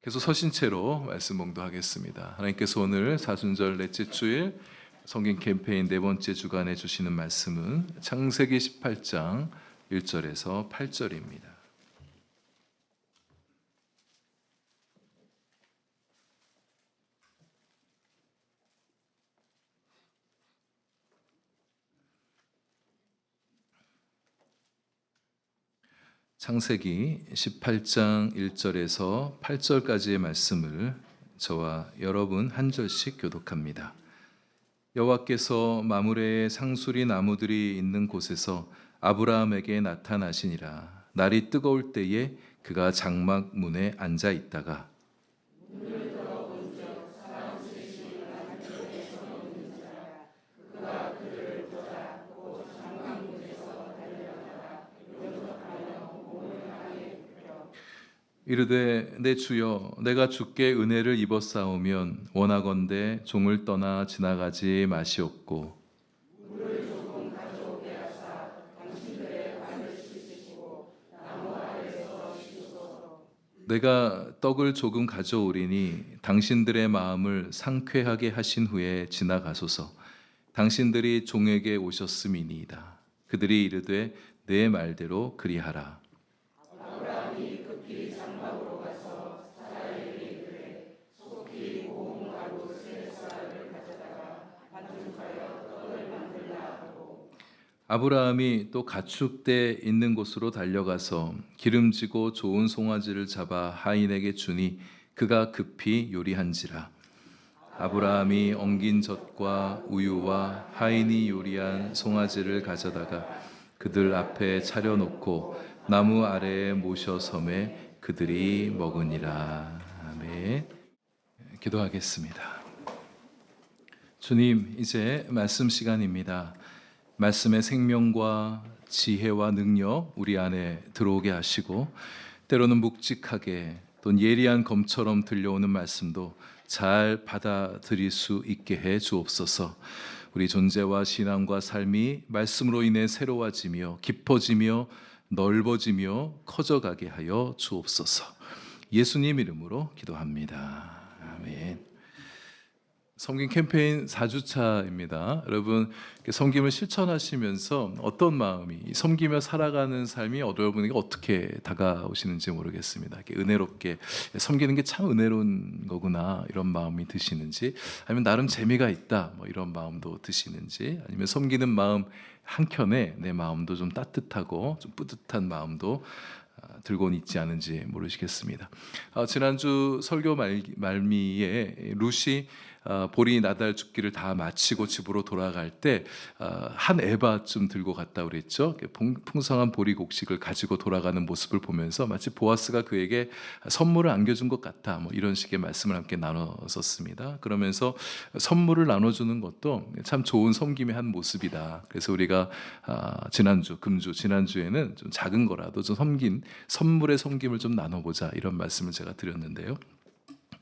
계속 서신 채로 말씀 봉독하겠습니다. 하나님께서 오늘 사순절 넷째 주일 성경 캠페인 네 번째 주간에 주시는 말씀은 창세기 18장 1절에서 8절입니다. 창세기 18장 1절에서 8절까지의 말씀을 저와 여러분 한 절씩 교독합니다. 여호와께서 마므레의 상수리 나무들이 있는 곳에서 아브라함에게 나타나시니라. 날이 뜨거울 때에 그가 장막 문에 앉아 있다가 이르되 내 주여 내가 주께 은혜를 입었사오면 원하건대 종을 떠나 지나가지 마시옵고 내가 떡을 조금 가져오리니 당신들의 마음을 상쾌하게 하신 후에 지나가소서. 당신들이 종에게 오셨음이니이다. 그들이 이르되 내 말대로 그리하라. 아브라함이 또 가축대 있는 곳으로 달려가서 기름지고 좋은 송아지를 잡아 하인에게 주니 그가 급히 요리한지라. 아브라함이 엉긴 젖과 우유와 하인이 요리한 송아지를 가져다가 그들 앞에 차려놓고 나무 아래에 모셔 섬에 그들이 먹으니라. 아멘. 기도하겠습니다. 주님, 이제 말씀 시간입니다. 말씀의 생명과 지혜와 능력 우리 안에 들어오게 하시고 때로는 묵직하게 또 예리한 검처럼 들려오는 말씀도 잘 받아들일 수 있게 해 주옵소서. 우리 존재와 신앙과 삶이 말씀으로 인해 새로워지며 깊어지며 넓어지며 커져가게 하여 주옵소서. 예수님 이름으로 기도합니다. 아멘. 섬김 캠페인 4주차입니다. 여러분 섬김을 실천하시면서 어떤 마음이 섬기며 살아가는 삶이 여러분에게 어떻게 다가오시는지 모르겠습니다. 은혜롭게 섬기는 게 참 은혜로운 거구나 이런 마음이 드시는지, 아니면 나름 재미가 있다 뭐 이런 마음도 드시는지, 아니면 섬기는 마음 한켠에 내 마음도 좀 따뜻하고 좀 뿌듯한 마음도 들고는 있지 않은지 모르시겠습니다. 지난주 설교 말미에 루시 보리 나달 죽기를 다 마치고 집으로 돌아갈 때 한 에바쯤 들고 갔다 그랬죠. 풍성한 보리 곡식을 가지고 돌아가는 모습을 보면서 마치 보아스가 그에게 선물을 안겨준 것 같다 뭐 이런 식의 말씀을 함께 나눴었습니다. 그러면서 선물을 나눠주는 것도 참 좋은 섬김의 한 모습이다. 그래서 우리가 지난주에는 좀 작은 거라도 좀 선물의 섬김을 좀 나눠보자 이런 말씀을 제가 드렸는데요.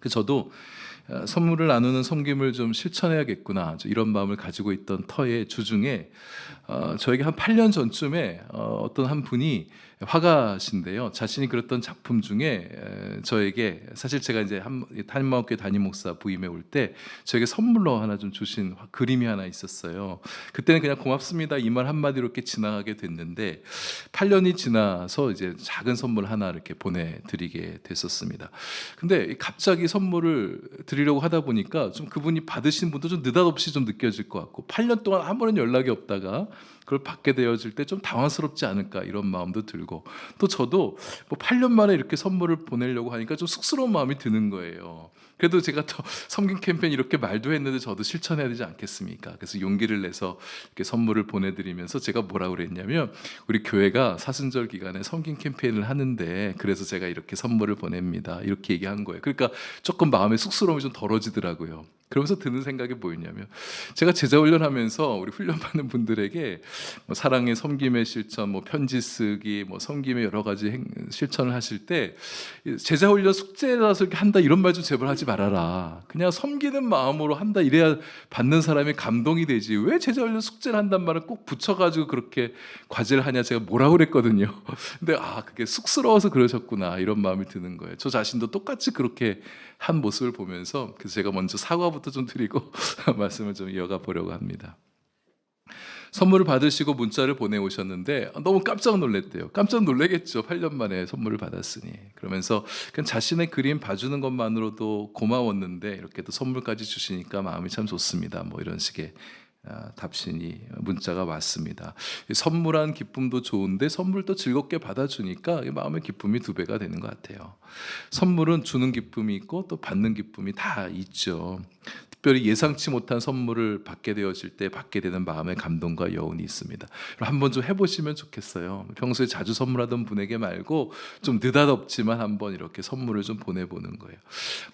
저도 선물을 나누는 섬김을 좀 실천해야겠구나 이런 마음을 가지고 있던 터의 주중에 저에게 한 8년 전쯤에 어떤 한 분이 화가신데요, 자신이 그렸던 작품 중에 저에게, 사실 제가 이제 한마음교회 담임 목사 부임해 올 때 저에게 선물로 하나 좀 주신 그림이 하나 있었어요. 그때는 그냥 고맙습니다 이 말 한마디로 이렇게 지나가게 됐는데 8년이 지나서 이제 작은 선물 하나 이렇게 보내드리게 됐었습니다. 근데 갑자기 선물을 드리려고 하다 보니까 좀 그분이 받으신 분도 좀 느닷없이 좀 느껴질 것 같고, 8년 동안 한 번은 연락이 없다가 그걸 받게 되어질 때 좀 당황스럽지 않을까 이런 마음도 들고, 또 저도 뭐 8년 만에 이렇게 선물을 보내려고 하니까 좀 쑥스러운 마음이 드는 거예요. 그래도 제가 또 섬김 캠페인 이렇게 말도 했는데 저도 실천해야 되지 않겠습니까? 그래서 용기를 내서 이렇게 선물을 보내드리면서 제가 뭐라고 그랬냐면, 우리 교회가 사순절 기간에 섬김 캠페인을 하는데 그래서 제가 이렇게 선물을 보냅니다 이렇게 얘기한 거예요. 그러니까 조금 마음의 쑥스러움이 좀 덜어지더라고요. 그러면서 드는 생각이 뭐였냐면, 제가 제자 훈련하면서 우리 훈련받는 분들에게 뭐 사랑의 섬김의 실천, 뭐 편지 쓰기, 뭐 섬김의 여러 가지 실천을 하실 때 제자 훈련 숙제라서 이렇게 한다 이런 말 좀 제발 하지 말아라. 그냥 섬기는 마음으로 한다 이래야 받는 사람이 감동이 되지. 왜 제자 훈련 숙제를 한단 말을 꼭 붙여가지고 그렇게 과제를 하냐, 제가 뭐라고 그랬거든요. 근데 그게 쑥스러워서 그러셨구나 이런 마음이 드는 거예요. 저 자신도 똑같이 그렇게 한 모습을 보면서, 그래서 제가 먼저 사과부터 좀 드리고 말씀을 좀 이어가 보려고 합니다. 선물을 받으시고 문자를 보내오셨는데 너무 깜짝 놀랐대요. 깜짝 놀라겠죠. 8년 만에 선물을 받았으니. 그러면서 그냥 자신의 그림 봐주는 것만으로도 고마웠는데 이렇게 또 선물까지 주시니까 마음이 참 좋습니다. 뭐 이런 식의 답신이 문자가 왔습니다. 선물한 기쁨도 좋은데 선물도 즐겁게 받아주니까 마음의 기쁨이 2배가 되는 것 같아요. 선물은 주는 기쁨이 있고 또 받는 기쁨이 다 있죠. 특별히 예상치 못한 선물을 받게 되어질 때 받게 되는 마음의 감동과 여운이 있습니다. 한번 좀 해보시면 좋겠어요. 평소에 자주 선물하던 분에게 말고 좀 느닷없지만 한번 이렇게 선물을 좀 보내보는 거예요.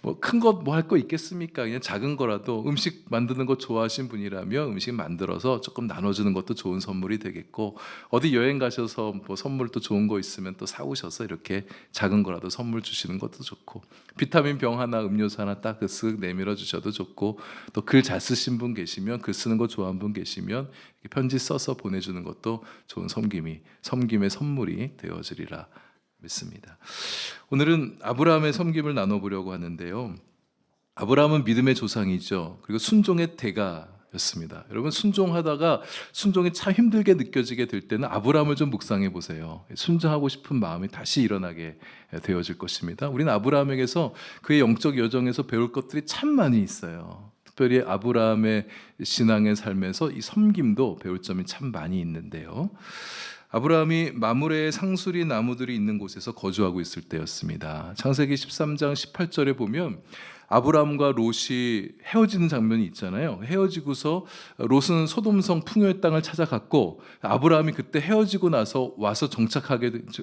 뭐 큰 것 뭐 할 거 있겠습니까? 그냥 작은 거라도 음식 만드는 거 좋아하시는 분이라면 음식 만들어서 조금 나눠주는 것도 좋은 선물이 되겠고, 어디 여행 가셔서 뭐 선물 또 좋은 거 있으면 또 사오셔서 이렇게 작은 거라도 선물 주시는 것도 좋고, 비타민 병 하나 음료수 하나 딱 쓱 내밀어 주셔도 좋고, 또 글 잘 쓰신 분 계시면, 글 쓰는 거 좋아하는 분 계시면 편지 써서 보내주는 것도 좋은 섬김의 선물이 되어지리라 믿습니다. 오늘은 아브라함의 섬김을 나눠보려고 하는데요. 아브라함은 믿음의 조상이죠. 그리고 순종의 대가였습니다. 여러분, 순종하다가 순종이 참 힘들게 느껴지게 될 때는 아브라함을 좀 묵상해 보세요. 순종하고 싶은 마음이 다시 일어나게 되어질 것입니다. 우리는 아브라함에게서 그의 영적 여정에서 배울 것들이 참 많이 있어요. 특별히 아브라함의 신앙의 삶에서 이 섬김도 배울 점이 참 많이 있는데요. 아브라함이 마므레의 상수리 나무들이 있는 곳에서 거주하고 있을 때였습니다. 창세기 13장 18절에 보면 아브라함과 롯이 헤어지는 장면이 있잖아요. 헤어지고서 롯은 소돔성 풍요의 땅을 찾아갔고, 아브라함이 그때 헤어지고 나서 와서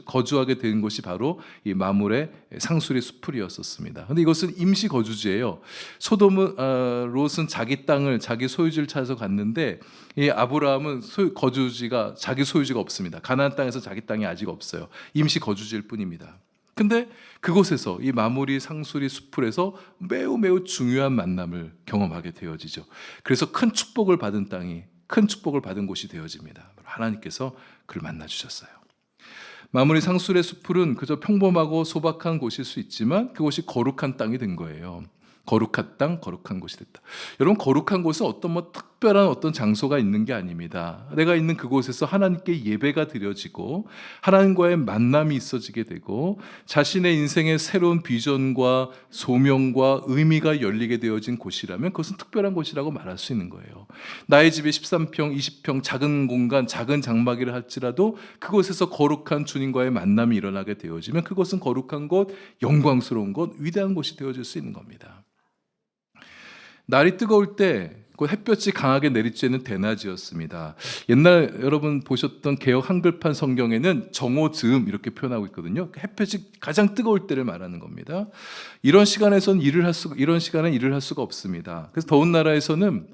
거주하게 된 곳이 바로 이 마므레 상수리 숲풀이었었습니다. 근데 이것은 임시 거주지예요. 롯은 자기 땅을, 자기 소유지를 찾아서 갔는데, 이 아브라함은 자기 소유지가 없습니다. 가나안 땅에서 자기 땅이 아직 없어요. 임시 거주지일 뿐입니다. 근데 그곳에서, 이 마므리 상수리 숲풀에서 매우 매우 중요한 만남을 경험하게 되어지죠. 그래서 큰 축복을 받은 곳이 되어집니다. 하나님께서 그를 만나 주셨어요. 마므리 상수리 숲풀은 그저 평범하고 소박한 곳일 수 있지만 그곳이 거룩한 땅이 된 거예요. 거룩한 땅, 거룩한 곳이 됐다. 여러분, 거룩한 곳은 어떤 특별한 어떤 장소가 있는 게 아닙니다. 내가 있는 그곳에서 하나님께 예배가 드려지고 하나님과의 만남이 있어지게 되고 자신의 인생의 새로운 비전과 소명과 의미가 열리게 되어진 곳이라면 그것은 특별한 곳이라고 말할 수 있는 거예요. 나의 집에 13평, 20평 작은 공간, 작은 장막이라 할지라도 그곳에서 거룩한 주님과의 만남이 일어나게 되어지면 그것은 거룩한 곳, 영광스러운 곳, 위대한 곳이 되어질 수 있는 겁니다. 날이 뜨거울 때 그 햇볕이 강하게 내리쬐는 대낮이었습니다. 옛날 여러분 보셨던 개역 한글판 성경에는 정오즈음 이렇게 표현하고 있거든요. 햇볕이 가장 뜨거울 때를 말하는 겁니다. 이런 시간에는 일을 할 수가 없습니다. 그래서 더운 나라에서는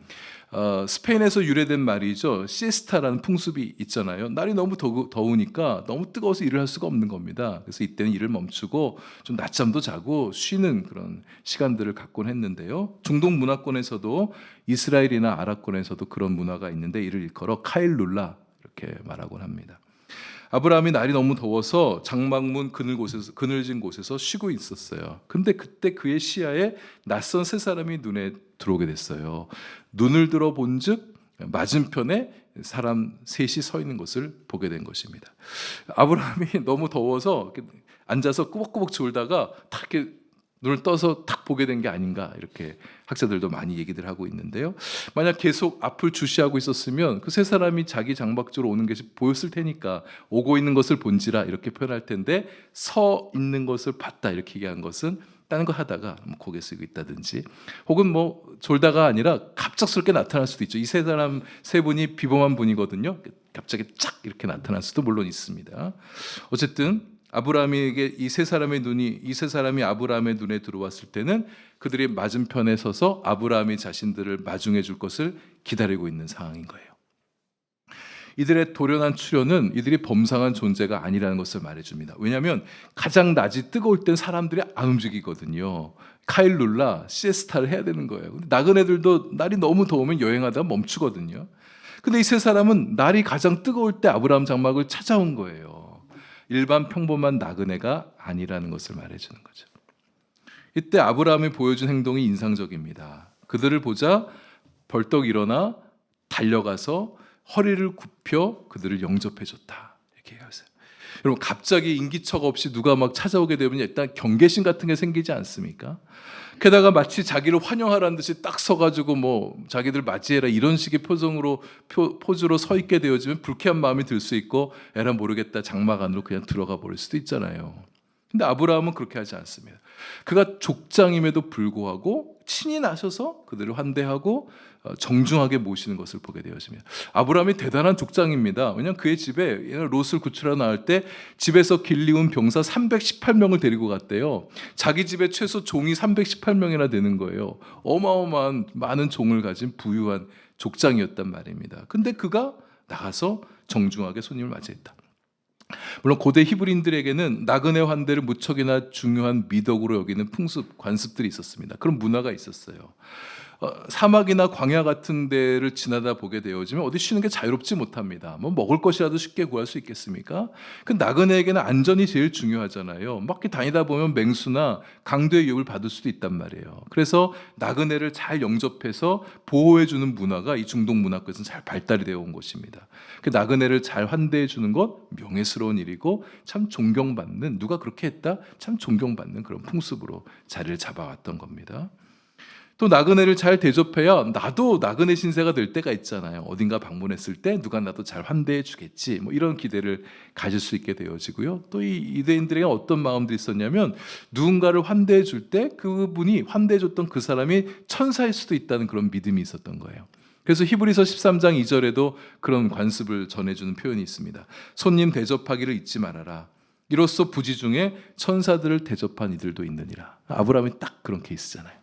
스페인에서 유래된 말이죠. 시에스타라는 풍습이 있잖아요. 날이 너무 더우니까 너무 뜨거워서 일을 할 수가 없는 겁니다. 그래서 이때는 일을 멈추고 좀 낮잠도 자고 쉬는 그런 시간들을 갖곤 했는데요. 중동 문화권에서도, 이스라엘이나 아랍권에서도 그런 문화가 있는데 이를 일컬어 카일룰라 이렇게 말하곤 합니다. 아브라함이 날이 너무 더워서 장막문 그늘진 곳에서 쉬고 있었어요. 근데 그때 그의 시야에 낯선 세 사람이 눈에 들어오게 됐어요. 눈을 들어 본즉 맞은편에 사람 셋이 서 있는 것을 보게 된 것입니다. 아브라함이 너무 더워서 앉아서 꾸벅꾸벅 졸다가 탁 이렇게 눈을 떠서 탁 보게 된 게 아닌가, 이렇게 학자들도 많이 얘기들 하고 있는데요. 만약 계속 앞을 주시하고 있었으면 그 세 사람이 자기 장막 쪽으로 오는 것이 보였을 테니까 오고 있는 것을 본지라 이렇게 표현할 텐데, 서 있는 것을 봤다 이렇게 얘기한 것은 다른 거 하다가 고개 숙이고 있다든지, 혹은 졸다가 아니라 갑작스럽게 나타날 수도 있죠. 이 세 분이 비범한 분이거든요. 갑자기 쫙 이렇게 나타날 수도 물론 있습니다. 어쨌든 아브라함에게 이 세 사람이 아브라함의 눈에 들어왔을 때는 그들이 맞은편에 서서 아브라함이 자신들을 마중해 줄 것을 기다리고 있는 상황인 거예요. 이들의 돌연한 출현은 이들이 범상한 존재가 아니라는 것을 말해줍니다. 왜냐하면 가장 낮이 뜨거울 땐 사람들이 안 움직이거든요. 카일 룰라 시에스타를 해야 되는 거예요. 근데 나그네들도 날이 너무 더우면 여행하다가 멈추거든요. 근데 이 세 사람은 날이 가장 뜨거울 때 아브라함 장막을 찾아온 거예요. 일반 평범한 나그네가 아니라는 것을 말해주는 거죠. 이때 아브라함이 보여준 행동이 인상적입니다. 그들을 보자 벌떡 일어나 달려가서 허리를 굽혀 그들을 영접해줬다. 이렇게 얘기하세요. 여러분, 갑자기 인기척 없이 누가 막 찾아오게 되면 일단 경계심 같은 게 생기지 않습니까? 게다가 마치 자기를 환영하라는 듯이 딱 서가지고 뭐 자기들 맞이해라 이런 식의 포즈로 서 있게 되어지면 불쾌한 마음이 들 수 있고 에라 모르겠다 장막 안으로 그냥 들어가 버릴 수도 있잖아요. 근데 아브라함은 그렇게 하지 않습니다. 그가 족장임에도 불구하고 친히 나서서 그들을 환대하고 정중하게 모시는 것을 보게 되어집니다. 아브라함이 대단한 족장입니다. 왜냐하면 그의 집에 롯을 구출하러 나올 때 집에서 길리운 병사 318명을 데리고 갔대요. 자기 집에 최소 종이 318명이나 되는 거예요. 어마어마한 많은 종을 가진 부유한 족장이었단 말입니다. 근데 그가 나가서 정중하게 손님을 맞이했다. 물론 고대 히브리인들에게는 나그네 환대를 무척이나 중요한 미덕으로 여기는 풍습, 관습들이 있었습니다. 그런 문화가 있었어요. 사막이나 광야 같은 데를 지나다 보게 되어지면 어디 쉬는 게 자유롭지 못합니다. 뭐 먹을 것이라도 쉽게 구할 수 있겠습니까? 그 나그네에게는 안전이 제일 중요하잖아요. 막 이렇게 다니다 보면 맹수나 강도의 유혹을 받을 수도 있단 말이에요. 그래서 나그네를 잘 영접해서 보호해주는 문화가 이 중동 문화권에서는 잘 발달이 되어 온 것입니다. 그 나그네를 잘 환대해주는 것 명예스러운 일이고 참 존경받는, 누가 그렇게 했다? 참 존경받는 그런 풍습으로 자리를 잡아왔던 겁니다. 또 나그네를 잘 대접해야 나도 나그네 신세가 될 때가 있잖아요. 어딘가 방문했을 때 누가 나도 잘 환대해 주겠지, 뭐 이런 기대를 가질 수 있게 되어지고요. 또 이 유대인들에게 어떤 마음들이 있었냐면 누군가를 환대해 줄 때 그분이 환대해 줬던 그 사람이 천사일 수도 있다는 그런 믿음이 있었던 거예요. 그래서 히브리서 13장 2절에도 그런 관습을 전해주는 표현이 있습니다. 손님 대접하기를 잊지 말아라. 이로써 부지 중에 천사들을 대접한 이들도 있느니라. 아브라함이 딱 그런 케이스잖아요.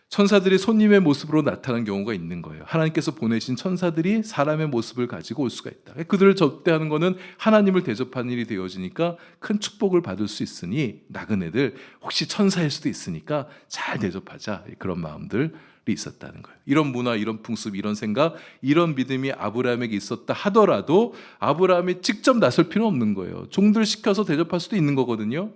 천사들이 손님의 모습으로 나타나는 경우가 있는 거예요. 하나님께서 보내신 천사들이 사람의 모습을 가지고 올 수가 있다. 그들을 접대하는 것은 하나님을 대접하는 일이 되어지니까 큰 축복을 받을 수 있으니 나그네들 혹시 천사일 수도 있으니까 잘 대접하자, 그런 마음들이 있었다는 거예요. 이런 문화, 이런 풍습, 이런 생각, 이런 믿음이 아브라함에게 있었다 하더라도 아브라함이 직접 나설 필요는 없는 거예요. 종들 시켜서 대접할 수도 있는 거거든요.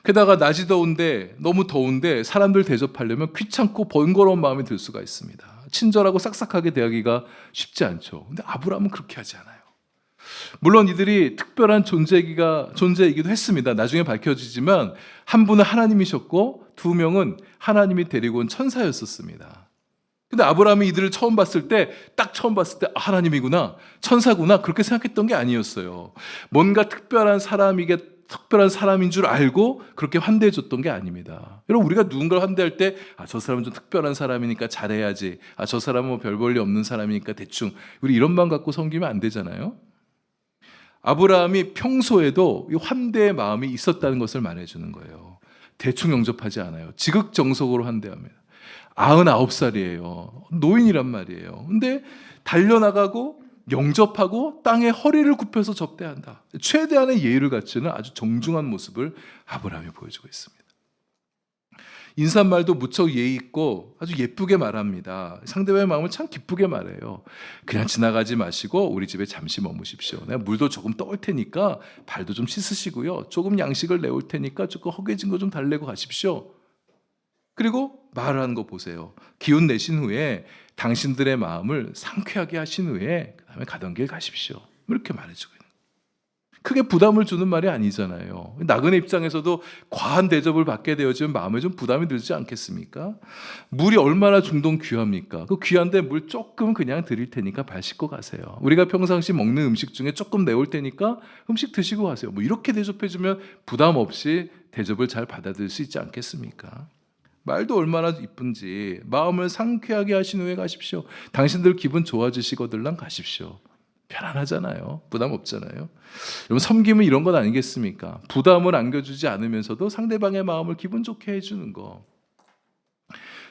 게다가 낮이 더운데, 너무 더운데 사람들 대접하려면 귀찮고 번거로운 마음이 들 수가 있습니다. 친절하고 싹싹하게 대하기가 쉽지 않죠. 근데 아브라함은 그렇게 하지 않아요. 물론 이들이 특별한 존재이기도 했습니다. 나중에 밝혀지지만 한 분은 하나님이셨고 두 명은 하나님이 데리고 온 천사였었습니다. 근데 아브라함이 이들을 처음 봤을 때 하나님이구나, 천사구나, 그렇게 생각했던 게 아니었어요. 뭔가 특별한 사람인 줄 알고 그렇게 환대해 줬던 게 아닙니다. 여러분, 우리가 누군가를 환대할 때 저 사람은 좀 특별한 사람이니까 잘해야지, 저 사람은 뭐 별 볼 일 없는 사람이니까 대충, 우리 이런 마음 갖고 섬기면 안 되잖아요. 아브라함이 평소에도 이 환대의 마음이 있었다는 것을 말해주는 거예요. 대충 영접하지 않아요. 지극정석으로 환대합니다. 99살이에요. 노인이란 말이에요. 근데 달려나가고 영접하고 땅에 허리를 굽혀서 접대한다. 최대한의 예의를 갖추는 아주 정중한 모습을 아브라함이 보여주고 있습니다. 인사말도 무척 예의 있고 아주 예쁘게 말합니다. 상대방의 마음을 참 기쁘게 말해요. 그냥 지나가지 마시고 우리 집에 잠시 머무십시오. 내가 물도 조금 떠올 테니까 발도 좀 씻으시고요. 조금 양식을 내올 테니까 조금 허기진 거 좀 달래고 가십시오. 그리고 말하는 거 보세요. 기운 내신 후에 당신들의 마음을 상쾌하게 하신 후에 그 다음에 가던 길 가십시오. 이렇게 말해주고 있는 거예요. 크게 부담을 주는 말이 아니잖아요. 나그네 입장에서도 과한 대접을 받게 되어지면 마음에 좀 부담이 들지 않겠습니까? 물이 얼마나 중동 귀합니까? 그 귀한데 물 조금 그냥 드릴 테니까 발 씻고 가세요. 우리가 평상시 먹는 음식 중에 조금 내올 테니까 음식 드시고 가세요. 뭐 이렇게 대접해주면 부담 없이 대접을 잘 받아들일 수 있지 않겠습니까? 말도 얼마나 이쁜지 마음을 상쾌하게 하신 후에 가십시오. 당신들 기분 좋아지시거들랑 가십시오. 편안하잖아요. 부담 없잖아요. 여러분, 섬김은 이런 것 아니겠습니까? 부담을 안겨주지 않으면서도 상대방의 마음을 기분 좋게 해주는 거.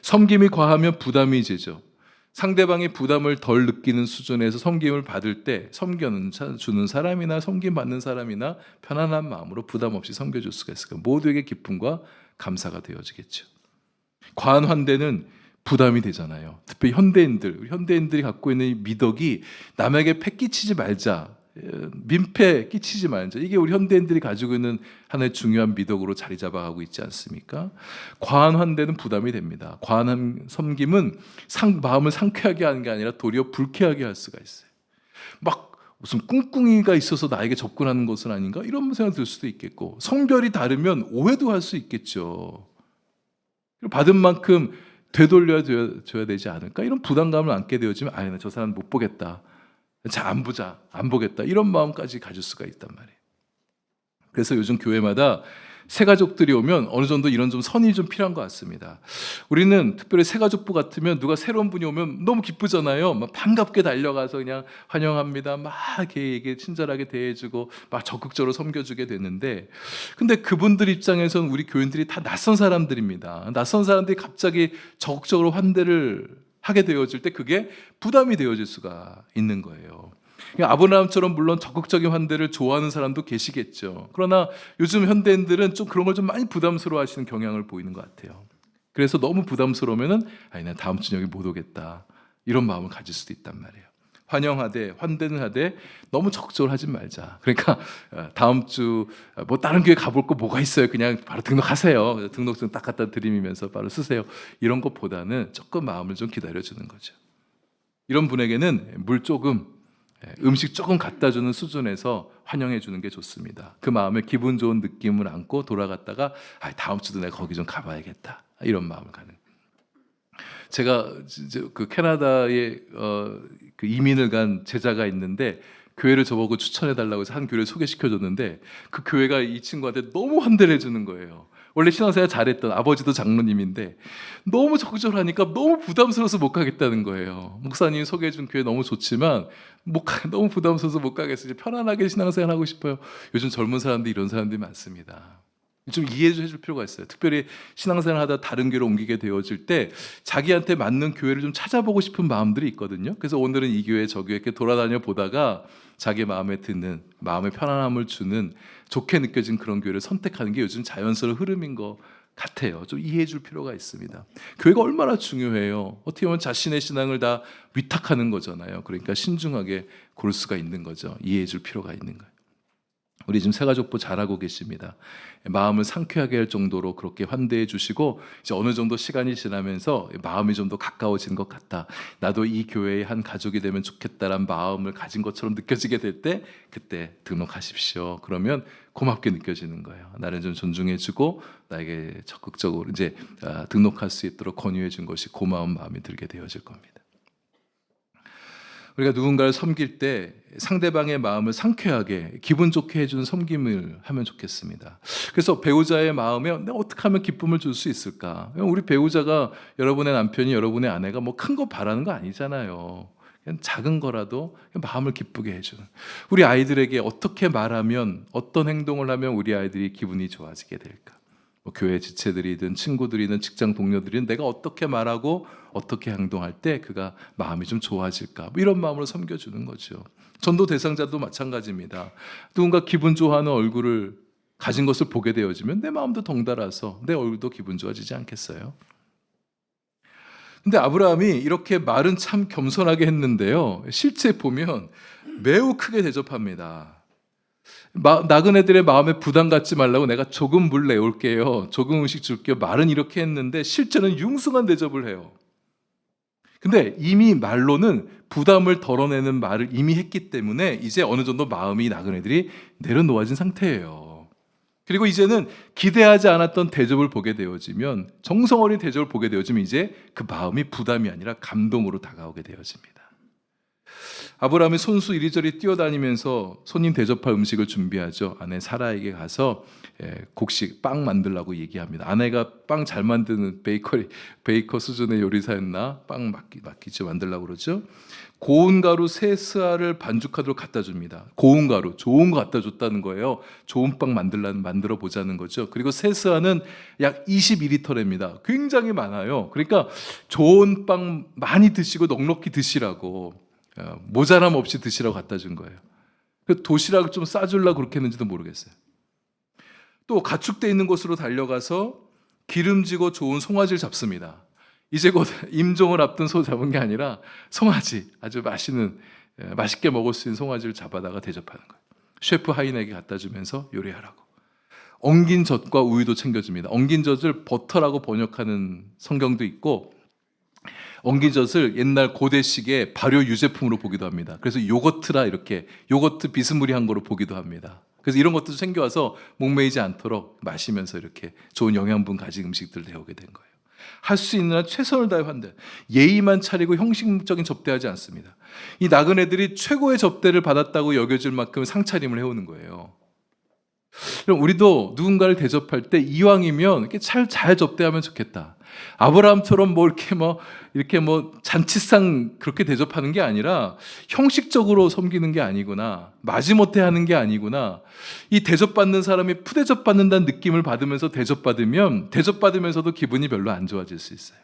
섬김이 과하면 부담이 되죠. 상대방이 부담을 덜 느끼는 수준에서 섬김을 받을 때 섬겨주는 사람이나 섬김받는 사람이나 편안한 마음으로 부담 없이 섬겨줄 수가 있을까? 모두에게 기쁨과 감사가 되어지겠죠. 과한 환대는 부담이 되잖아요. 특히 우리 현대인들이 갖고 있는 이 미덕이 남에게 패 끼치지 말자, 민폐 끼치지 말자. 이게 우리 현대인들이 가지고 있는 하나의 중요한 미덕으로 자리 잡아가고 있지 않습니까? 과한 환대는 부담이 됩니다. 과한 섬김은 마음을 상쾌하게 하는 게 아니라 도리어 불쾌하게 할 수가 있어요. 막 무슨 꿍꿍이가 있어서 나에게 접근하는 것은 아닌가? 이런 생각 들 수도 있겠고, 성별이 다르면 오해도 할 수 있겠죠. 받은 만큼 되돌려줘야 되지 않을까? 이런 부담감을 안게 되어지면 저 사람 못 보겠다. 자, 안 보겠다. 이런 마음까지 가질 수가 있단 말이에요. 그래서 요즘 교회마다 새가족들이 오면 어느 정도 이런 좀 선이 좀 필요한 것 같습니다. 우리는 특별히 새가족부 같으면 누가 새로운 분이 오면 너무 기쁘잖아요. 막 반갑게 달려가서 그냥 환영합니다. 막 이렇게 친절하게 대해주고 막 적극적으로 섬겨주게 되는데, 근데 그분들 입장에서는 우리 교인들이 다 낯선 사람들입니다. 낯선 사람들이 갑자기 적극적으로 환대를 하게 되어질 때 그게 부담이 되어질 수가 있는 거예요. 아브라함처럼 물론 적극적인 환대를 좋아하는 사람도 계시겠죠. 그러나 요즘 현대인들은 좀 그런 걸 좀 많이 부담스러워하시는 경향을 보이는 것 같아요. 그래서 너무 부담스러우면은 나 다음 주 여기 못 오겠다, 이런 마음을 가질 수도 있단 말이에요. 환영하되 환대는 하되 너무 적극적으로 하지 말자. 그러니까 다음 주 뭐 다른 교회 가볼 거 뭐가 있어요? 그냥 바로 등록하세요. 등록증 딱 갖다 드리면서 바로 쓰세요. 이런 것보다는 조금 마음을 좀 기다려주는 거죠. 이런 분에게는 물 조금, 음식 조금 갖다 주는 수준에서 환영해 주는 게 좋습니다. 그 마음에 기분 좋은 느낌을 안고 돌아갔다가 다음 주도 내가 거기 좀 가봐야겠다, 이런 마음을 가는. 제가 그 캐나다에 그 이민을 간 제자가 있는데 교회를 저보고 추천해 달라고 해서 한 교회를 소개시켜 줬는데, 그 교회가 이 친구한테 너무 환대를 해주는 거예요. 원래 신앙생활 잘했던 아버지도 장로님인데 너무 적극적으로 하니까 너무 부담스러워서 못 가겠다는 거예요. 목사님 소개해 준 교회 너무 좋지만 너무 부담스러워서 못 가겠어요. 편안하게 신앙생활 하고 싶어요. 요즘 젊은 사람들이 이런 사람들이 많습니다. 좀 이해해 줄 필요가 있어요. 특별히 신앙생활 하다 다른 교회로 옮기게 되어질 때 자기한테 맞는 교회를 좀 찾아보고 싶은 마음들이 있거든요. 그래서 오늘은 이 교회 저 교회 이렇게 돌아다녀 보다가 자기 마음에 드는, 마음에 편안함을 주는, 좋게 느껴진 그런 교회를 선택하는 게 요즘 자연스러운 흐름인 것 같아요. 좀 이해해 줄 필요가 있습니다. 교회가 얼마나 중요해요. 어떻게 보면 자신의 신앙을 다 위탁하는 거잖아요. 그러니까 신중하게 고를 수가 있는 거죠. 이해해 줄 필요가 있는 거예요. 우리 지금 새가족부 잘하고 계십니다. 마음을 상쾌하게 할 정도로 그렇게 환대해 주시고, 이제 어느 정도 시간이 지나면서 마음이 좀 더 가까워진 것 같다, 나도 이 교회의 한 가족이 되면 좋겠다라는 마음을 가진 것처럼 느껴지게 될 때 그때 등록하십시오. 그러면 고맙게 느껴지는 거예요. 나를 좀 존중해 주고 나에게 적극적으로 이제 등록할 수 있도록 권유해 준 것이 고마운 마음이 들게 되어질 겁니다. 우리가 누군가를 섬길 때 상대방의 마음을 상쾌하게 기분 좋게 해주는 섬김을 하면 좋겠습니다. 그래서 배우자의 마음에 내가 어떻게 하면 기쁨을 줄 수 있을까? 우리 배우자가, 여러분의 남편이, 여러분의 아내가 뭐 큰 거 바라는 거 아니잖아요. 그냥 작은 거라도 마음을 기쁘게 해주는. 우리 아이들에게 어떻게 말하면, 어떤 행동을 하면 우리 아이들이 기분이 좋아지게 될까? 뭐 교회 지체들이든 친구들이든 직장 동료들이든 내가 어떻게 말하고 어떻게 행동할 때 그가 마음이 좀 좋아질까, 뭐 이런 마음으로 섬겨주는 거죠. 전도 대상자도 마찬가지입니다. 누군가 기분 좋아하는 얼굴을 가진 것을 보게 되어지면 내 마음도 덩달아서 내 얼굴도 기분 좋아지지 않겠어요? 근데 아브라함이 이렇게 말은 참 겸손하게 했는데요, 실제 보면 매우 크게 대접합니다. 나그네들의 마음에 부담 갖지 말라고 내가 조금 물 내올게요, 조금 음식 줄게요, 말은 이렇게 했는데 실제는 융숭한 대접을 해요. 근데 이미 말로는 부담을 덜어내는 말을 이미 했기 때문에 이제 어느 정도 마음이 나그네들이 내려놓아진 상태예요. 그리고 이제는 기대하지 않았던 대접을 보게 되어지면, 정성 어린 대접을 보게 되어지면 이제 그 마음이 부담이 아니라 감동으로 다가오게 되어집니다. 아브라함이 손수 이리저리 뛰어다니면서 손님 대접할 음식을 준비하죠. 아내 사라에게 가서 곡식 빵 만들라고 얘기합니다. 아내가 빵 잘 만드는 베이커 수준의 요리사였나? 빵 맡기죠. 만들라고 그러죠. 고운 가루 세 스아를 반죽하도록 갖다 줍니다. 고운 가루, 좋은 거 갖다 줬다는 거예요. 좋은 빵 만들어 보자는 거죠. 그리고 세 스아는 약 22리터랍니다. 굉장히 많아요. 그러니까 좋은 빵 많이 드시고 넉넉히 드시라고, 모자람 없이 드시라고 갖다 준 거예요. 도시락을 좀 싸주려고 그렇게 했는지도 모르겠어요. 또 가축대 있는 곳으로 달려가서 기름지고 좋은 송아지를 잡습니다. 이제 곧 임종을 앞둔 소 잡은 게 아니라 송아지, 아주 맛있게 먹을 수 있는 송아지를 잡아다가 대접하는 거예요. 셰프 하인에게 갖다 주면서 요리하라고. 엉긴 젖과 우유도 챙겨줍니다. 엉긴 젖을 버터라고 번역하는 성경도 있고, 엉긴 젖을 옛날 고대식의 발효 유제품으로 보기도 합니다. 그래서 요거트라, 이렇게 요거트 비스무리한 거로 보기도 합니다. 그래서 이런 것도 챙겨와서 목매이지 않도록 마시면서 이렇게 좋은 영양분 가진 음식들을 내오게 된 거예요. 할 수 있는 한 최선을 다해 환대. 예의만 차리고 형식적인 접대하지 않습니다. 이 나그네들이 최고의 접대를 받았다고 여겨질 만큼 상차림을 해오는 거예요. 그럼 우리도 누군가를 대접할 때 이왕이면 이렇게 잘 접대하면 좋겠다. 아브라함처럼 이렇게 잔치상 그렇게 대접하는 게 아니라 형식적으로 섬기는 게 아니구나. 마지못해 하는 게 아니구나. 이 대접받는 사람이 푸대접받는다는 느낌을 받으면서 대접받으면서도 기분이 별로 안 좋아질 수 있어요.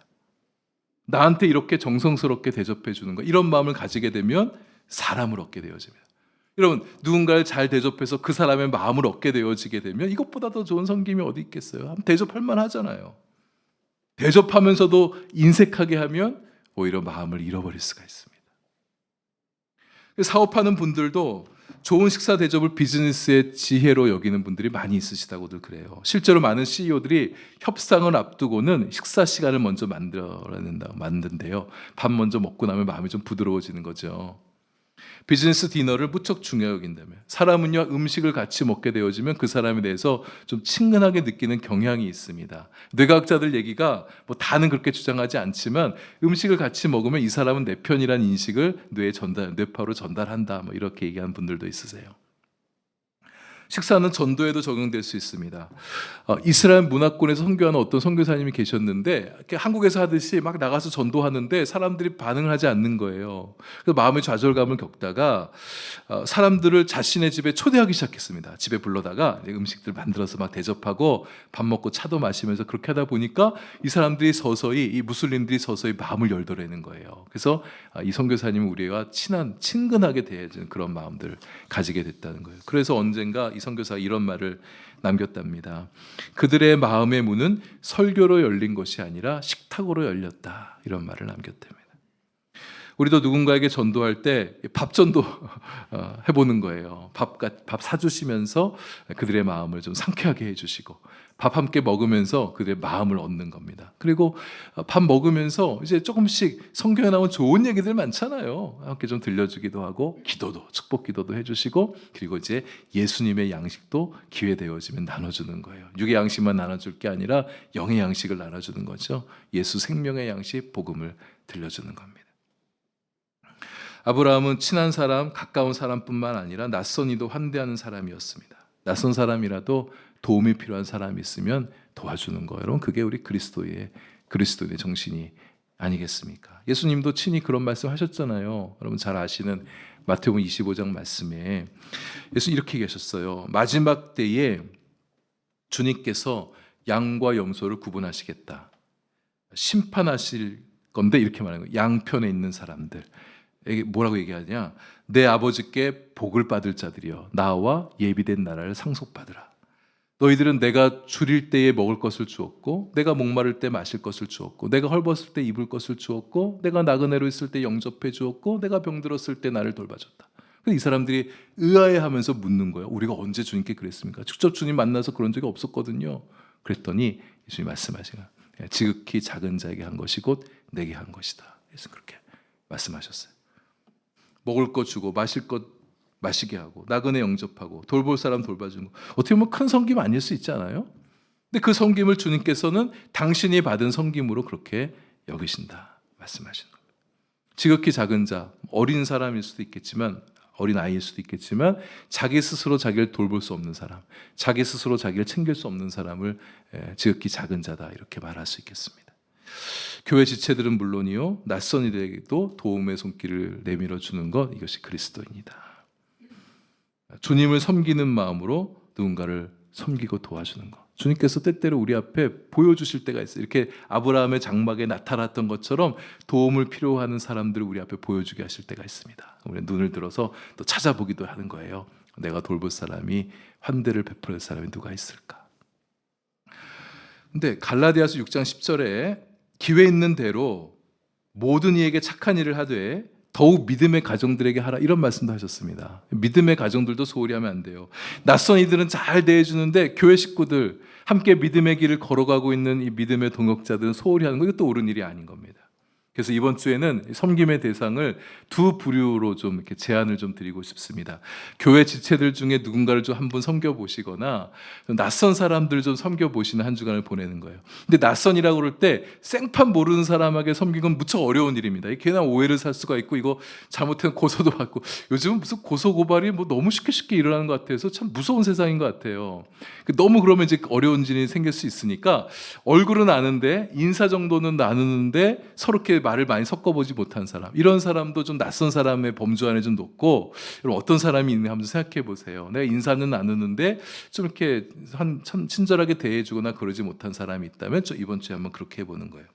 나한테 이렇게 정성스럽게 대접해 주는 거, 이런 마음을 가지게 되면 사람을 얻게 되어집니다. 여러분, 누군가를 잘 대접해서 그 사람의 마음을 얻게 되어지게 되면 이것보다 더 좋은 섬김이 어디 있겠어요? 대접할 만하잖아요. 대접하면서도 인색하게 하면 오히려 마음을 잃어버릴 수가 있습니다. 사업하는 분들도 좋은 식사 대접을 비즈니스의 지혜로 여기는 분들이 많이 있으시다고들 그래요. 실제로 많은 CEO들이 협상을 앞두고는 식사 시간을 먼저 만든대요. 밥 먼저 먹고 나면 마음이 좀 부드러워지는 거죠. 비즈니스 디너를 무척 중요하게 여긴다며, 사람은요, 음식을 같이 먹게 되어지면 그 사람에 대해서 좀 친근하게 느끼는 경향이 있습니다. 뇌과학자들 얘기가 다는 그렇게 주장하지 않지만 음식을 같이 먹으면 이 사람은 내 편이라는 인식을 뇌파로 전달한다, 이렇게 얘기하는 분들도 있으세요. 식사는 전도에도 적용될 수 있습니다. 이스라엘 문화권에서 선교하는 어떤 선교사님이 계셨는데, 이렇게 한국에서 하듯이 막 나가서 전도하는데 사람들이 반응을 하지 않는 거예요. 그래서 마음의 좌절감을 겪다가 사람들을 자신의 집에 초대하기 시작했습니다. 집에 불러다가 음식들 만들어서 막 대접하고 밥 먹고 차도 마시면서 그렇게 하다 보니까 이 무슬림들이 서서히 마음을 열더라는 거예요. 그래서 이 선교사님은 우리와 친근하게 대해주는 그런 마음들을 가지게 됐다는 거예요. 그래서 언젠가 이 선교사가 이런 말을 남겼답니다. 그들의 마음의 문은 설교로 열린 것이 아니라 식탁으로 열렸다. 이런 말을 남겼답니다. 우리도 누군가에게 전도할 때 밥전도 해보는 거예요. 밥 사주시면서 그들의 마음을 좀 상쾌하게 해주시고, 밥 함께 먹으면서 그들의 마음을 얻는 겁니다. 그리고 밥 먹으면서 이제 조금씩 성경에 나온 좋은 얘기들 많잖아요. 함께 좀 들려주기도 하고, 축복 기도도 해주시고, 그리고 이제 예수님의 양식도 기회 되어지면 나눠주는 거예요. 육의 양식만 나눠줄 게 아니라 영의 양식을 나눠주는 거죠. 예수 생명의 양식, 복음을 들려주는 겁니다. 아브라함은 친한 사람, 가까운 사람뿐만 아니라 낯선 이도 환대하는 사람이었습니다. 낯선 사람이라도 도움이 필요한 사람이 있으면 도와주는 거예요. 여러분, 그게 우리 그리스도의 정신이 아니겠습니까? 예수님도 친히 그런 말씀하셨잖아요. 여러분 잘 아시는 마태복음 25장 말씀에 예수 이렇게 계셨어요. 마지막 때에 주님께서 양과 염소를 구분하시겠다. 심판하실 건데 이렇게 말하는 거예요. 양편에 있는 사람들. 뭐라고 얘기하냐? 내 아버지께 복을 받을 자들이여, 나와 예비된 나라를 상속받으라. 너희들은 내가 줄일 때에 먹을 것을 주었고, 내가 목마를 때 마실 것을 주었고, 내가 헐벗을 때 입을 것을 주었고, 내가 나그네로 있을 때 영접해 주었고, 내가 병들었을 때 나를 돌봐줬다. 이 사람들이 의아해하면서 묻는 거예요. 우리가 언제 주님께 그랬습니까? 직접 주님 만나서 그런 적이 없었거든요. 그랬더니 예수님이 말씀하시는 거예요. 지극히 작은 자에게 한 것이 곧 내게 한 것이다. 그래서 그렇게 말씀하셨어요. 먹을 것 주고 마실 것 마시게 하고, 나그네 영접하고, 돌볼 사람 돌봐주는 거, 어떻게 보면 큰 섬김 아닐 수 있지 않아요? 근데 그 섬김을 주님께서는 당신이 받은 섬김으로 그렇게 여기신다 말씀하시는 거예요. 지극히 작은 자, 어린 사람일 수도 있겠지만, 어린 아이일 수도 있겠지만 자기 스스로 자기를 돌볼 수 없는 사람, 자기 스스로 자기를 챙길 수 없는 사람을 지극히 작은 자다 이렇게 말할 수 있겠습니다. 교회 지체들은 물론이요, 낯선 이들에게도 도움의 손길을 내밀어 주는 것, 이것이 그리스도입니다. 주님을 섬기는 마음으로 누군가를 섬기고 도와주는 것. 주님께서 때때로 우리 앞에 보여주실 때가 있어요. 이렇게 아브라함의 장막에 나타났던 것처럼 도움을 필요하는 사람들을 우리 앞에 보여주게 하실 때가 있습니다. 우리는 눈을 들어서 또 찾아보기도 하는 거예요. 내가 돌볼 사람이, 환대를 베풀 사람이 누가 있을까? 근데 갈라디아서 6장 10절에 기회 있는 대로 모든 이에게 착한 일을 하되 더욱 믿음의 가정들에게 하라, 이런 말씀도 하셨습니다. 믿음의 가정들도 소홀히 하면 안 돼요. 낯선 이들은 잘 대해주는데 교회 식구들, 함께 믿음의 길을 걸어가고 있는 이 믿음의 동역자들은 소홀히 하는 거, 이것도 옳은 일이 아닌 겁니다. 그래서 이번 주에는 섬김의 대상을 두 부류로 좀 이렇게 제안을 좀 드리고 싶습니다. 교회 지체들 중에 누군가를 좀 한번 섬겨 보시거나 낯선 사람들 좀 섬겨 보시는 한 주간을 보내는 거예요. 근데 낯선이라고 그럴 때 생판 모르는 사람에게 섬기는 건 무척 어려운 일입니다. 괜한 오해를 살 수가 있고, 이거 잘못하면 고소도 받고, 요즘은 무슨 고소 고발이 뭐 너무 쉽게 일어나는 것 같아서 참 무서운 세상인 것 같아요. 너무 그러면 이제 어려운 일이 생길 수 있으니까 얼굴은 아는데 인사 정도는 나누는데 서로 이렇게 말을 많이 섞어보지 못한 사람, 이런 사람도 좀 낯선 사람의 범주 안에 좀 놓고, 여러분 어떤 사람이 있는가 한번 생각해 보세요. 내가 인사는 나누는데 좀 이렇게 참 친절하게 대해주거나 그러지 못한 사람이 있다면 이번 주에 한번 그렇게 해보는 거예요.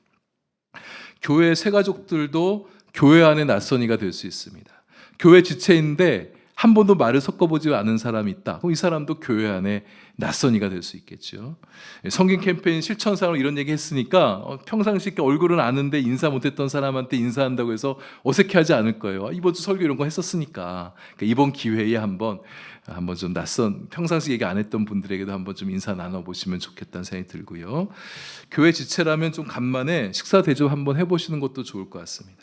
교회 새가족들도 교회 안에 낯선이가 될 수 있습니다. 교회 지체인데 한 번도 말을 섞어보지 않은 사람이 있다. 그럼 이 사람도 교회 안에 낯선이가 될 수 있겠죠. 성경 캠페인 실천상으로 이런 얘기 했으니까 평상시 이렇게 얼굴은 아는데 인사 못했던 사람한테 인사한다고 해서 어색해하지 않을 거예요. 이번 주 설교 이런 거 했었으니까. 그러니까 이번 기회에 한번 좀 낯선, 평상시 얘기 안 했던 분들에게도 한번 좀 인사 나눠보시면 좋겠다는 생각이 들고요. 교회 지체라면 좀 간만에 식사 대접 한번 해보시는 것도 좋을 것 같습니다.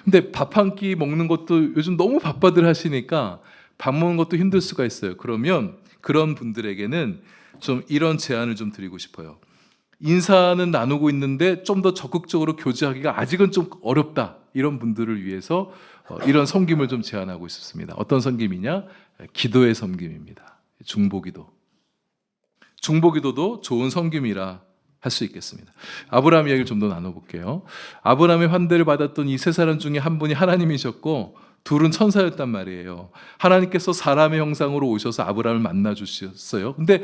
근데 밥 한 끼 먹는 것도 요즘 너무 바빠들 하시니까 밥 먹는 것도 힘들 수가 있어요. 그러면 그런 분들에게는 좀 이런 제안을 좀 드리고 싶어요. 인사는 나누고 있는데 좀 더 적극적으로 교제하기가 아직은 좀 어렵다, 이런 분들을 위해서 이런 섬김을 좀 제안하고 있습니다. 어떤 섬김이냐? 기도의 섬김입니다. 중보기도. 중보기도도 좋은 섬김이라 할 수 있겠습니다. 아브라함 이야기를 좀 더 나눠볼게요. 아브라함의 환대를 받았던 이 세 사람 중에 한 분이 하나님이셨고 둘은 천사였단 말이에요. 하나님께서 사람의 형상으로 오셔서 아브라함을 만나 주셨어요. 근데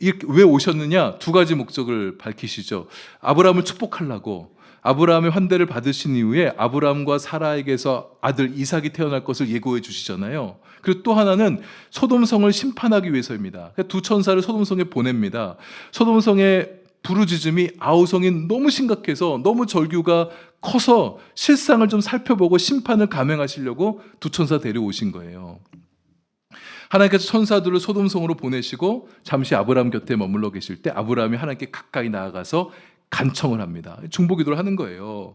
왜 오셨느냐? 두 가지 목적을 밝히시죠. 아브라함을 축복하려고, 아브라함의 환대를 받으신 이후에 아브라함과 사라에게서 아들 이삭이 태어날 것을 예고해 주시잖아요. 그리고 또 하나는 소돔성을 심판하기 위해서입니다. 두 천사를 소돔성에 보냅니다. 소돔성의 부르짖음이 아우성이 너무 심각해서, 너무 절규가 커서 실상을 좀 살펴보고 심판을 감행하시려고 두 천사 데려오신 거예요. 하나님께서 천사들을 소돔성으로 보내시고 잠시 아브라함 곁에 머물러 계실 때 아브라함이 하나님께 가까이 나아가서 간청을 합니다. 중보기도를 하는 거예요.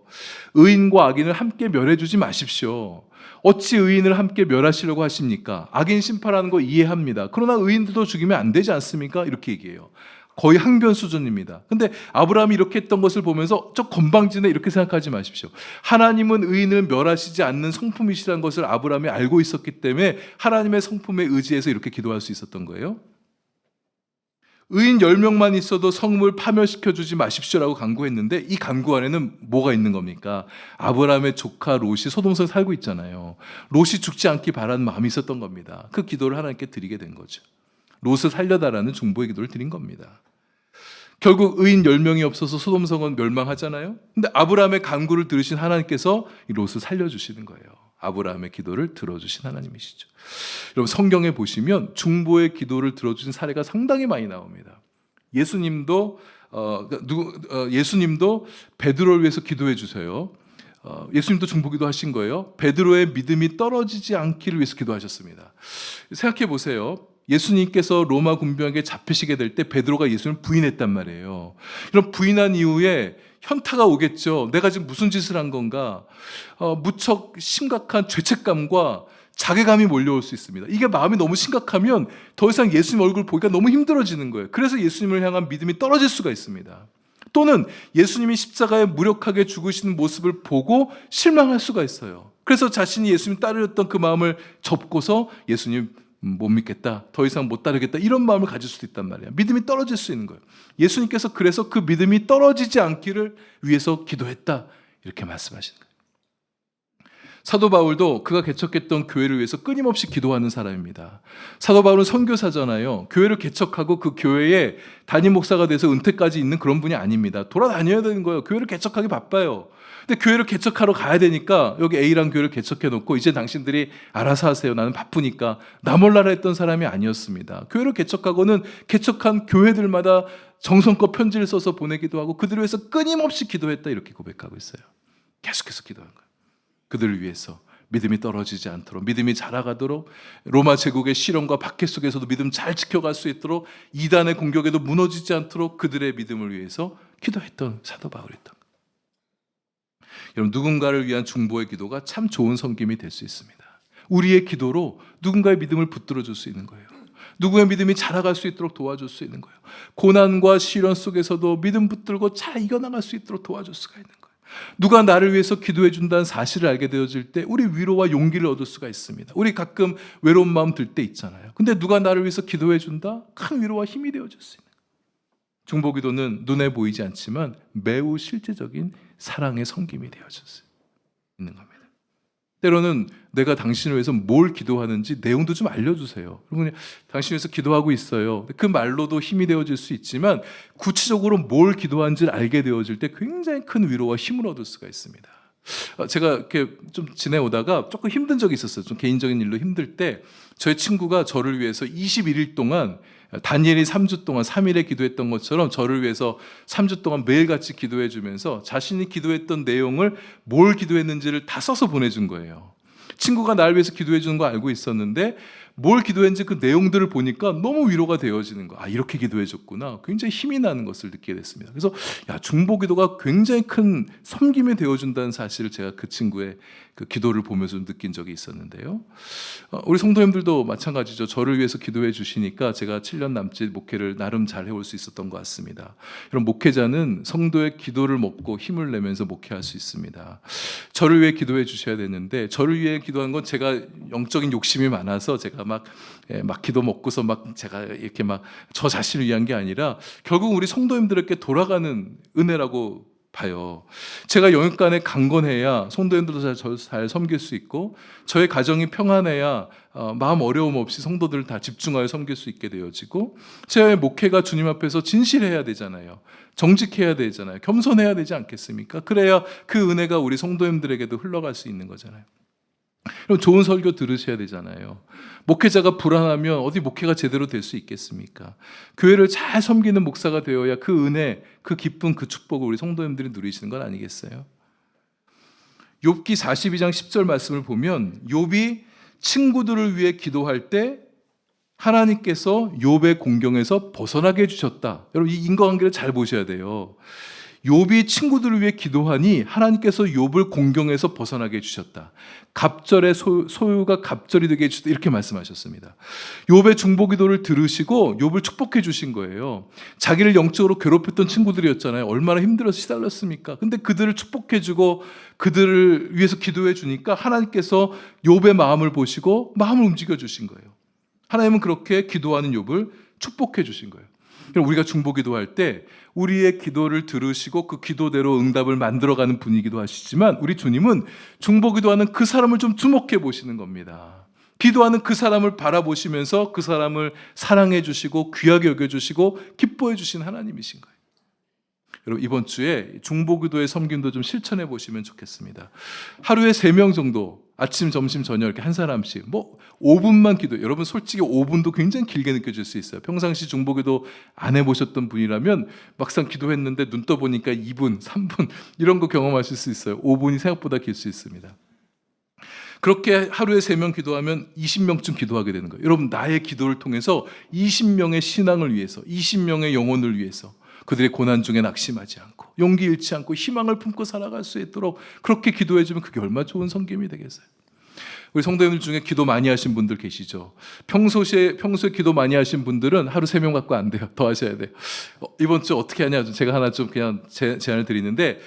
의인과 악인을 함께 멸해주지 마십시오. 어찌 의인을 함께 멸하시려고 하십니까? 악인 심판하는 거 이해합니다. 그러나 의인들도 죽이면 안 되지 않습니까? 이렇게 얘기해요. 거의 항변 수준입니다. 근데 아브라함이 이렇게 했던 것을 보면서 저 건방지네 이렇게 생각하지 마십시오. 하나님은 의인을 멸하시지 않는 성품이시라는 것을 아브라함이 알고 있었기 때문에 하나님의 성품에 의지해서 이렇게 기도할 수 있었던 거예요. 의인 10명만 있어도 성읍을 파멸시켜주지 마십시오라고 간구했는데 이 간구 안에는 뭐가 있는 겁니까? 아브라함의 조카 롯이 소돔성에 살고 있잖아요. 롯이 죽지 않기 바라는 마음이 있었던 겁니다. 그 기도를 하나님께 드리게 된 거죠. 롯을 살려달라는 중보의 기도를 드린 겁니다. 결국 의인 10명이 없어서 소돔성은 멸망하잖아요. 근데 아브라함의 간구를 들으신 하나님께서 이 롯을 살려주시는 거예요. 아브라함의 기도를 들어주신 하나님이시죠. 여러분 성경에 보시면 중보의 기도를 들어주신 사례가 상당히 많이 나옵니다. 예수님도 베드로를 위해서 기도해 주세요. 예수님도 중보기도 하신 거예요. 베드로의 믿음이 떨어지지 않기를 위해서 기도하셨습니다. 생각해 보세요. 예수님께서 로마 군병에게 잡히시게 될 때 베드로가 예수님을 부인했단 말이에요. 이런 부인한 이후에 현타가 오겠죠. 내가 지금 무슨 짓을 한 건가? 무척 심각한 죄책감과 자괴감이 몰려올 수 있습니다. 이게 마음이 너무 심각하면 더 이상 예수님 얼굴 보기가 너무 힘들어지는 거예요. 그래서 예수님을 향한 믿음이 떨어질 수가 있습니다. 또는 예수님이 십자가에 무력하게 죽으시는 모습을 보고 실망할 수가 있어요. 그래서 자신이 예수님 따르였던 그 마음을 접고서 예수님 못 믿겠다, 더 이상 못 따르겠다, 이런 마음을 가질 수도 있단 말이에요. 믿음이 떨어질 수 있는 거예요. 예수님께서 그래서 그 믿음이 떨어지지 않기를 위해서 기도했다, 이렇게 말씀하시는 거예요. 사도 바울도 그가 개척했던 교회를 위해서 끊임없이 기도하는 사람입니다. 사도 바울은 선교사잖아요. 교회를 개척하고 그 교회에 담임 목사가 돼서 은퇴까지 있는 그런 분이 아닙니다. 돌아다녀야 되는 거예요. 교회를 개척하기 바빠요. 근데 교회를 개척하러 가야 되니까 여기 A랑 교회를 개척해 놓고 이제 당신들이 알아서 하세요, 나는 바쁘니까, 나 몰라라 했던 사람이 아니었습니다. 교회를 개척하고는 개척한 교회들마다 정성껏 편지를 써서 보내기도 하고 그들을 위해서 끊임없이 기도했다, 이렇게 고백하고 있어요. 계속해서 기도한 거예요. 그들을 위해서 믿음이 떨어지지 않도록, 믿음이 자라가도록, 로마 제국의 실험과 박해 속에서도 믿음 잘 지켜갈 수 있도록, 이단의 공격에도 무너지지 않도록 그들의 믿음을 위해서 기도했던 사도 바울이었던 거예요. 여러분, 누군가를 위한 중보의 기도가 참 좋은 섬김이 될 수 있습니다. 우리의 기도로 누군가의 믿음을 붙들어 줄 수 있는 거예요. 누구의 믿음이 자라갈 수 있도록 도와줄 수 있는 거예요. 고난과 시련 속에서도 믿음 붙들고 잘 이겨나갈 수 있도록 도와줄 수가 있는 거예요. 누가 나를 위해서 기도해 준다는 사실을 알게 되어질 때 우리 위로와 용기를 얻을 수가 있습니다. 우리 가끔 외로운 마음 들 때 있잖아요. 근데 누가 나를 위해서 기도해 준다? 큰 위로와 힘이 되어질 수 있는 거예요. 중보기도는 눈에 보이지 않지만 매우 실제적인 사랑의 섬김이 되어질 수 있는 겁니다. 때로는 내가 당신을 위해서 뭘 기도하는지 내용도 좀 알려주세요. 그러면 당신을 위해서 기도하고 있어요. 그 말로도 힘이 되어질 수 있지만 구체적으로 뭘 기도하는지를 알게 되어질 때 굉장히 큰 위로와 힘을 얻을 수가 있습니다. 제가 이렇게 좀 지내오다가 조금 힘든 적이 있었어요. 좀 개인적인 일로 힘들 때 저희 친구가 저를 위해서 21일 동안, 다니엘이 3주 동안 3일에 기도했던 것처럼 저를 위해서 3주 동안 매일같이 기도해 주면서 자신이 기도했던 내용을 뭘 기도했는지를 다 써서 보내준 거예요. 친구가 나를 위해서 기도해 주는 거 알고 있었는데 뭘 기도했는지 그 내용들을 보니까 너무 위로가 되어지는 거예요. 아, 이렇게 기도해 줬구나. 굉장히 힘이 나는 것을 느끼게 됐습니다. 그래서 중보기도가 굉장히 큰 섬김이 되어준다는 사실을 제가 그 친구의 그 기도를 보면서 느낀 적이 있었는데요. 우리 성도님들도 마찬가지죠. 저를 위해서 기도해 주시니까 제가 7년 남짓 목회를 나름 잘 해올 수 있었던 것 같습니다. 이런 목회자는 성도의 기도를 먹고 힘을 내면서 목회할 수 있습니다. 저를 위해 기도해 주셔야 되는데, 저를 위해 기도하는 건 제가 영적인 욕심이 많아서 제가 막 기도 먹고서 막 제가 이렇게 막 저 자신을 위한 게 아니라 결국 우리 성도님들에게 돌아가는 은혜라고 봐요. 제가 영육간에 강건해야 성도님들도 잘 섬길 수 있고, 저의 가정이 평안해야 마음 어려움 없이 성도들을 다 집중하여 섬길 수 있게 되어지고, 제 목회가 주님 앞에서 진실해야 되잖아요. 정직해야 되잖아요. 겸손해야 되지 않겠습니까? 그래야 그 은혜가 우리 성도님들에게도 흘러갈 수 있는 거잖아요. 그럼 좋은 설교 들으셔야 되잖아요. 목회자가 불안하면 어디 목회가 제대로 될 수 있겠습니까? 교회를 잘 섬기는 목사가 되어야 그 은혜, 그 기쁨, 그 축복을 우리 성도님들이 누리시는 건 아니겠어요? 욥기 42장 10절 말씀을 보면 욥이 친구들을 위해 기도할 때 하나님께서 욥의 공경에서 벗어나게 해주셨다. 여러분, 이 인과관계를 잘 보셔야 돼요. 욥이 친구들을 위해 기도하니 하나님께서 욥을 공경에서 벗어나게 해주셨다. 갑절의 소유가 갑절이 되게 해주셨다, 이렇게 말씀하셨습니다. 욥의 중보기도를 들으시고 욥을 축복해 주신 거예요. 자기를 영적으로 괴롭혔던 친구들이었잖아요. 얼마나 힘들어서 시달렸습니까? 근데 그들을 축복해 주고 그들을 위해서 기도해 주니까 하나님께서 욥의 마음을 보시고 마음을 움직여 주신 거예요. 하나님은 그렇게 기도하는 욥을 축복해 주신 거예요. 우리가 중보기도할 때 우리의 기도를 들으시고 그 기도대로 응답을 만들어가는 분이기도 하시지만, 우리 주님은 중보기도하는 그 사람을 좀 주목해 보시는 겁니다. 기도하는 그 사람을 바라보시면서 그 사람을 사랑해 주시고 귀하게 여겨주시고 기뻐해 주신 하나님이신 거예요. 여러분, 이번 주에 중보기도의 섬김도 좀 실천해 보시면 좋겠습니다. 하루에 3명 정도, 아침, 점심, 저녁 이렇게 한 사람씩 5분만 기도. 여러분, 솔직히 5분도 굉장히 길게 느껴질 수 있어요. 평상시 중보기도 안 해보셨던 분이라면 막상 기도했는데 눈 떠보니까 2분, 3분 이런 거 경험하실 수 있어요. 5분이 생각보다 길 수 있습니다. 그렇게 하루에 3명 기도하면 20명쯤 기도하게 되는 거예요. 여러분, 나의 기도를 통해서 20명의 신앙을 위해서, 20명의 영혼을 위해서, 그들의 고난 중에 낙심하지 않고 용기 잃지 않고 희망을 품고 살아갈 수 있도록 그렇게 기도해 주면 그게 얼마나 좋은 섬김이 되겠어요. 우리 성도님들 중에 기도 많이 하신 분들 계시죠? 평소에 기도 많이 하신 분들은 하루 3명 갖고 안 돼요. 더 하셔야 돼요. 이번 주 어떻게 하냐? 제가 하나 좀 그냥 제안을 드리는데,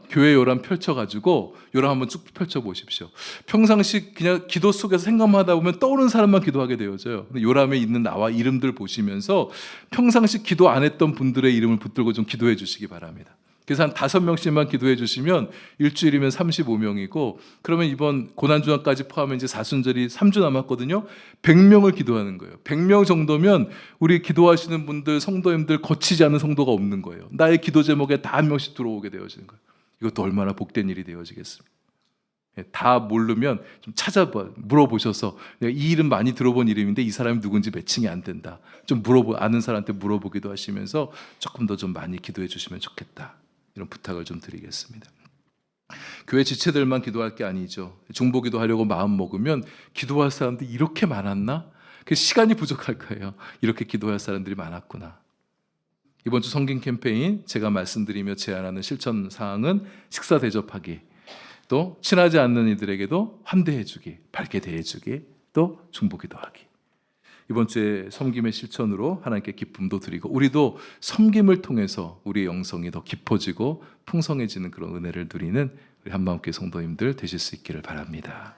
교회 요람 펼쳐가지고 요람 한번 쭉 펼쳐보십시오. 평상시 그냥 기도 속에서 생각만 하다 보면 떠오르는 사람만 기도하게 되어져요. 근데 요람에 있는 나와 이름들 보시면서 평상시 기도 안 했던 분들의 이름을 붙들고 좀 기도해 주시기 바랍니다. 그래서 한 5명씩만 기도해 주시면 일주일이면 35명이고, 그러면 이번 고난주간까지 포함해 이제 사순절이 3주 남았거든요. 100명을 기도하는 거예요. 100명 정도면 우리 기도하시는 분들, 성도님들 거치지 않은 성도가 없는 거예요. 나의 기도 제목에 다 한 명씩 들어오게 되어지는 거예요. 이것도 얼마나 복된 일이 되어지겠습니까? 다 모르면 좀 물어보셔서, 내가 이 이름 많이 들어본 이름인데 이 사람이 누군지 매칭이 안 된다, 좀 아는 사람한테 물어보기도 하시면서 조금 더 좀 많이 기도해 주시면 좋겠다, 이런 부탁을 좀 드리겠습니다. 교회 지체들만 기도할 게 아니죠. 중보기도 하려고 마음 먹으면 기도할 사람들이 이렇게 많았나? 그 시간이 부족할 거예요. 이렇게 기도할 사람들이 많았구나. 이번 주 성김 캠페인 제가 말씀드리며 제안하는 실천 사항은 식사 대접하기, 또 친하지 않는 이들에게도 환대해주기, 밝게 대해주기, 또 중보기도하기. 이번 주에 섬김의 실천으로 하나님께 기쁨도 드리고, 우리도 섬김을 통해서 우리의 영성이 더 깊어지고 풍성해지는 그런 은혜를 누리는 우리 한마음교회 성도님들 되실 수 있기를 바랍니다.